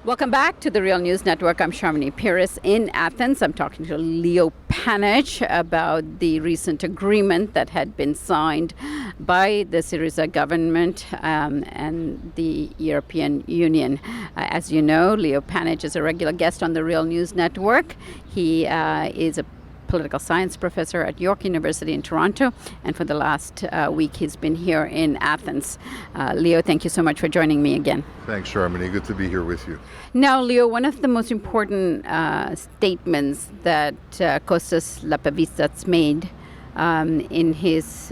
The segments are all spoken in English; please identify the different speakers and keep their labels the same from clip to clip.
Speaker 1: Welcome back to the Real News Network. I'm Sharmini Peiris in Athens. I'm talking to Leo Panitch about the recent agreement that had been signed by the SYRIZA government and the European Union. As you know, Leo Panitch is a regular guest on the Real News Network. He is a political science professor at York University in Toronto, and for the last week he's been here in Athens. Leo, thank you so much for joining me again.
Speaker 2: Thanks, Sharmini. Good to be here with you.
Speaker 1: Now, Leo, one of the most important statements that Kostas Lapavitsas made in his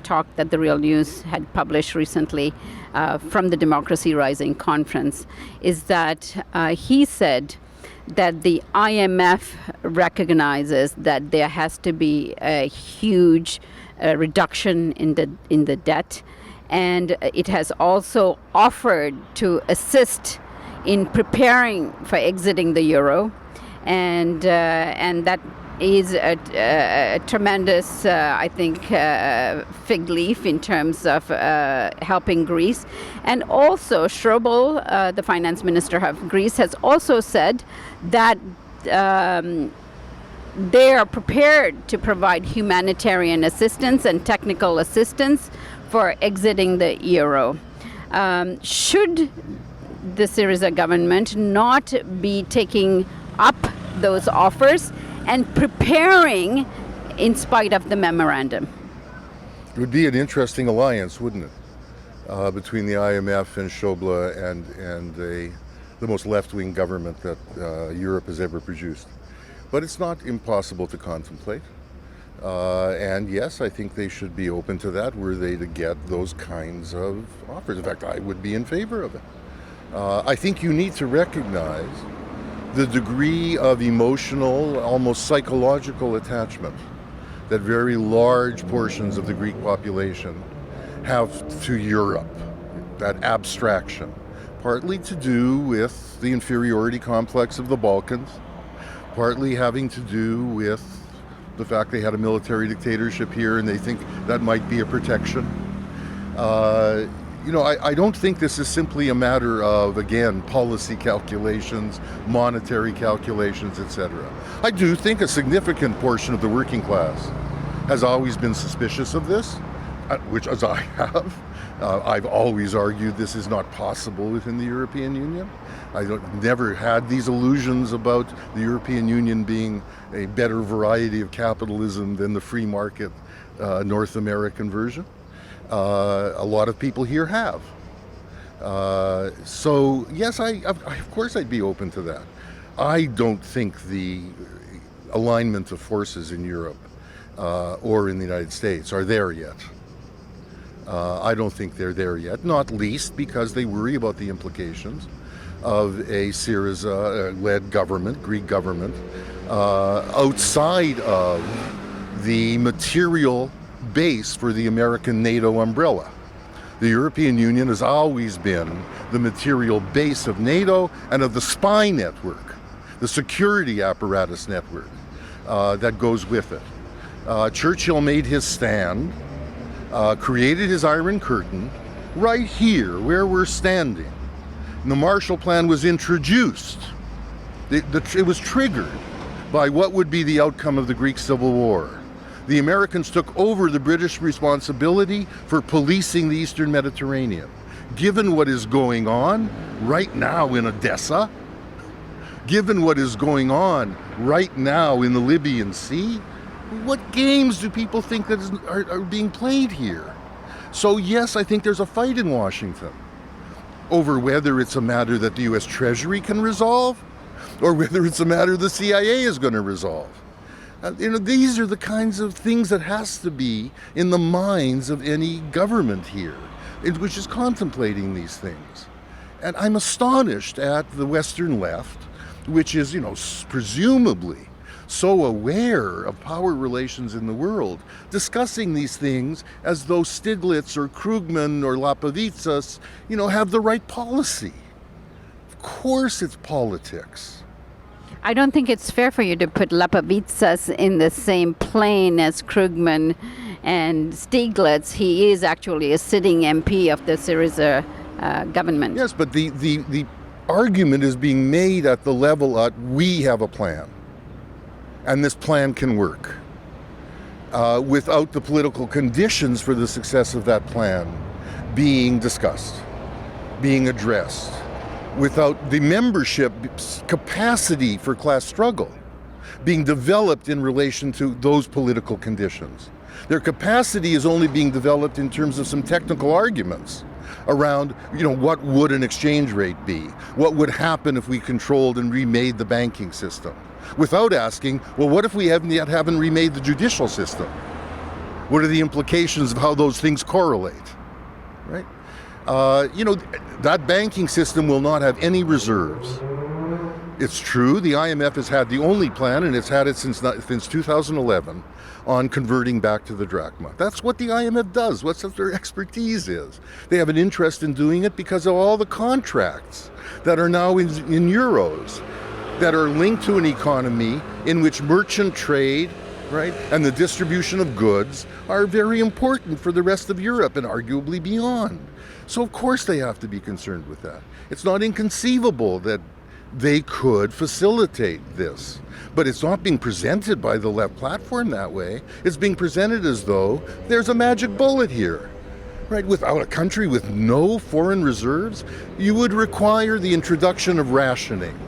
Speaker 1: talk that the Real News had published recently from the Democracy Rising conference is that he said that the IMF recognizes that there has to be a huge reduction in the debt, and it has also offered to assist in preparing for exiting the euro, and that is a tremendous, I think, fig leaf in terms of helping Greece. And also, Schroebel, the finance minister of Greece, has also said that they are prepared to provide humanitarian assistance and technical assistance for exiting the euro. Should the SYRIZA government not be taking up those offers and preparing in spite of the memorandum?
Speaker 2: It would be an interesting alliance, wouldn't it, between the IMF and Schäuble and the most left-wing government that Europe has ever produced. But it's not impossible to contemplate. And yes, I think they should be open to that were they to get those kinds of offers. In fact, I would be in favor of it. I think you need to recognize the degree of emotional, almost psychological attachment that very large portions of the Greek population have to Europe, that abstraction, partly to do with the inferiority complex of the Balkans, partly having to do with the fact they had a military dictatorship here and they think that might be a protection. I don't think this is simply a matter of, again, policy calculations, monetary calculations, etc. I do think a significant portion of the working class has always been suspicious of this, which, as I have, I've always argued this is not possible within the European Union. Never had these illusions about the European Union being a better variety of capitalism than the free market North American version. A lot of people here have. So yes, of course I'd be open to that. I don't think the alignment of forces in Europe or in the United States are there yet. I don't think they're there yet, not least because they worry about the implications of a SYRIZA-led government, Greek government, outside of the material base for the American NATO umbrella. The European Union has always been the material base of NATO and of the spy network, the security apparatus network that goes with it. Churchill made his stand, created his Iron Curtain right here where we're standing. And the Marshall Plan was introduced. It was triggered by what would be the outcome of the Greek Civil War. The Americans took over the British responsibility for policing the Eastern Mediterranean. Given what is going on right now in Odessa, given what is going on right now in the Libyan Sea, what games do people think that are being played here? So yes, I think there's a fight in Washington over whether it's a matter that the U.S. Treasury can resolve or whether it's a matter the CIA is going to resolve. These are the kinds of things that has to be in the minds of any government here, which is contemplating these things. And I'm astonished at the Western left, which is, presumably so aware of power relations in the world, discussing these things as though Stiglitz or Krugman or Lapavitsas, have the right policy. Of course it's politics.
Speaker 1: I don't think it's fair for you to put Lapavitsas in the same plane as Krugman and Stiglitz. He is actually a sitting MP of the SYRIZA government.
Speaker 2: Yes, but the argument is being made at the level at we have a plan, and this plan can work, without the political conditions for the success of that plan being discussed, being addressed, without the membership capacity for class struggle being developed in relation to those political conditions. Their capacity is only being developed in terms of some technical arguments around, what would an exchange rate be? What would happen if we controlled and remade the banking system? Without asking, well, what if we haven't remade the judicial system? What are the implications of how those things correlate, right? That banking system will not have any reserves. It's true, the IMF has had the only plan, and it's had it since 2011, on converting back to the drachma. That's what the IMF does. What's what their expertise is. They have an interest in doing it because of all the contracts that are now in euros, that are linked to an economy in which merchant trade, right, and the distribution of goods are very important for the rest of Europe and arguably beyond. So of course they have to be concerned with that. It's not inconceivable that they could facilitate this. But it's not being presented by the left platform that way. It's being presented as though there's a magic bullet here. Right? Without a country with no foreign reserves, you would require the introduction of rationing.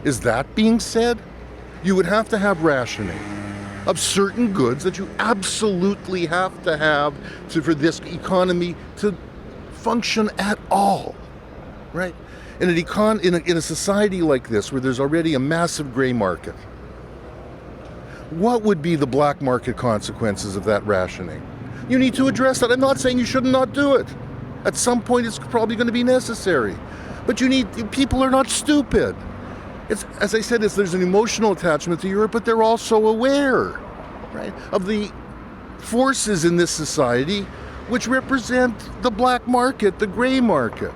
Speaker 2: Is that being said? You would have to have rationing of certain goods that you absolutely have to have for this economy to function at all. Right? In a society like this, where there's already a massive gray market, what would be the black market consequences of that rationing? You need to address that. I'm not saying you should not do it. At some point, it's probably going to be necessary. But people are not stupid. As I said, there's an emotional attachment to Europe, but they're also aware, right, of the forces in this society which represent the black market, the gray market.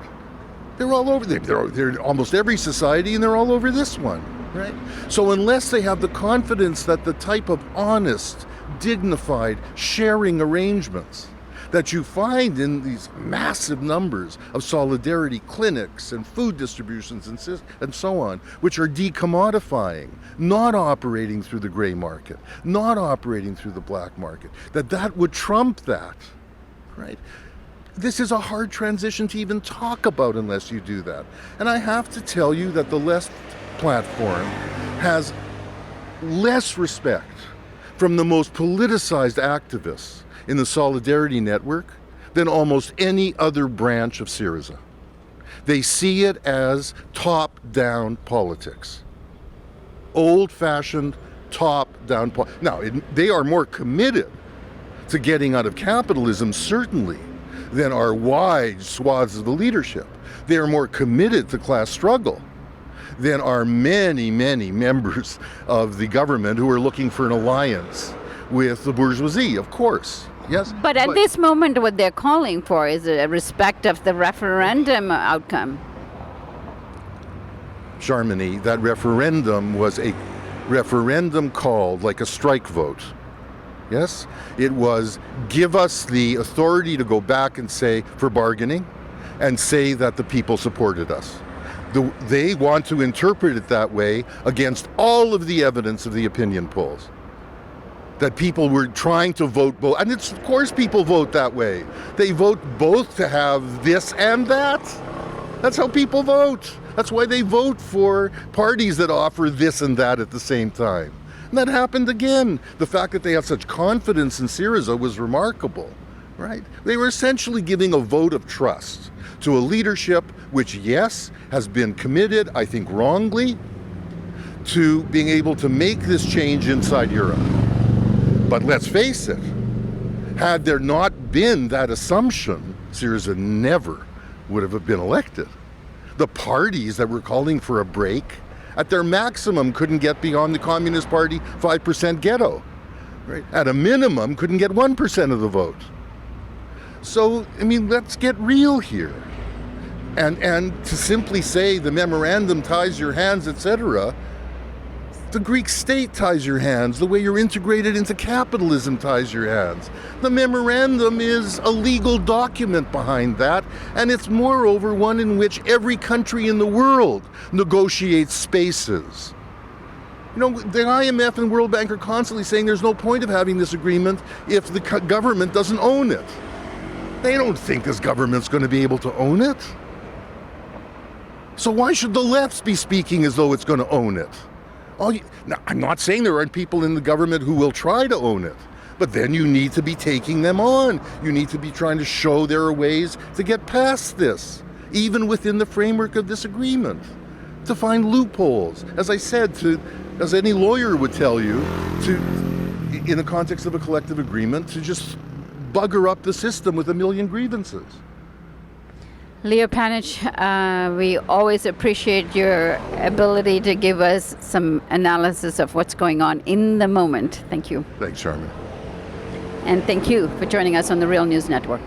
Speaker 2: They're all over. They're in almost every society, and they're all over this one, right? So unless they have the confidence that the type of honest, dignified sharing arrangements that you find in these massive numbers of solidarity clinics and food distributions and so on, which are decommodifying, not operating through the gray market, not operating through the black market, that would trump that, right? This is a hard transition to even talk about unless you do that. And I have to tell you that the left platform has less respect from the most politicized activists in the Solidarity Network than almost any other branch of SYRIZA. They see it as top-down politics. Old-fashioned top-down politics. Now, they are more committed to getting out of capitalism, certainly, than are wide swaths of the leadership. They are more committed to class struggle than are many, many members of the government who are looking for an alliance with the bourgeoisie, of course. Yes.
Speaker 1: But at this moment, what they're calling for is a respect of the referendum outcome.
Speaker 2: Charmony, that referendum was a referendum called like a strike vote. Yes, it was give us the authority to go back and say, for bargaining, and say that the people supported us. They want to interpret it that way against all of the evidence of the opinion polls. That people were trying to vote both, and of course people vote that way. They vote both to have this and that. That's how people vote. That's why they vote for parties that offer this and that at the same time. And that happened again. The fact that they have such confidence in SYRIZA was remarkable, right? They were essentially giving a vote of trust to a leadership which, yes, has been committed, I think wrongly, to being able to make this change inside Europe. But let's face it, had there not been that assumption, SYRIZA never would have been elected. The parties that were calling for a break at their maximum couldn't get beyond the Communist Party 5% ghetto. Right? At a minimum, couldn't get 1% of the vote. So, let's get real here. And to simply say the memorandum ties your hands, etc., The Greek state ties your hands. The way you're integrated into capitalism ties your hands. The memorandum is a legal document behind that, and it's moreover one in which every country in the world negotiates spaces. You know, the IMF and World Bank are constantly saying there's no point of having this agreement if the government doesn't own it. They don't think this government's going to be able to own it. So why should the left be speaking as though it's going to own it? Now, I'm not saying there aren't people in the government who will try to own it, but then you need to be taking them on. You need to be trying to show there are ways to get past this, even within the framework of this agreement, to find loopholes. As I said, as any lawyer would tell you, in the context of a collective agreement, to just bugger up the system with a million grievances.
Speaker 1: Leo Panitch, we always appreciate your ability to give us some analysis of what's going on in the moment. Thank you.
Speaker 2: Thanks, Charmin.
Speaker 1: And thank you for joining us on the Real News Network.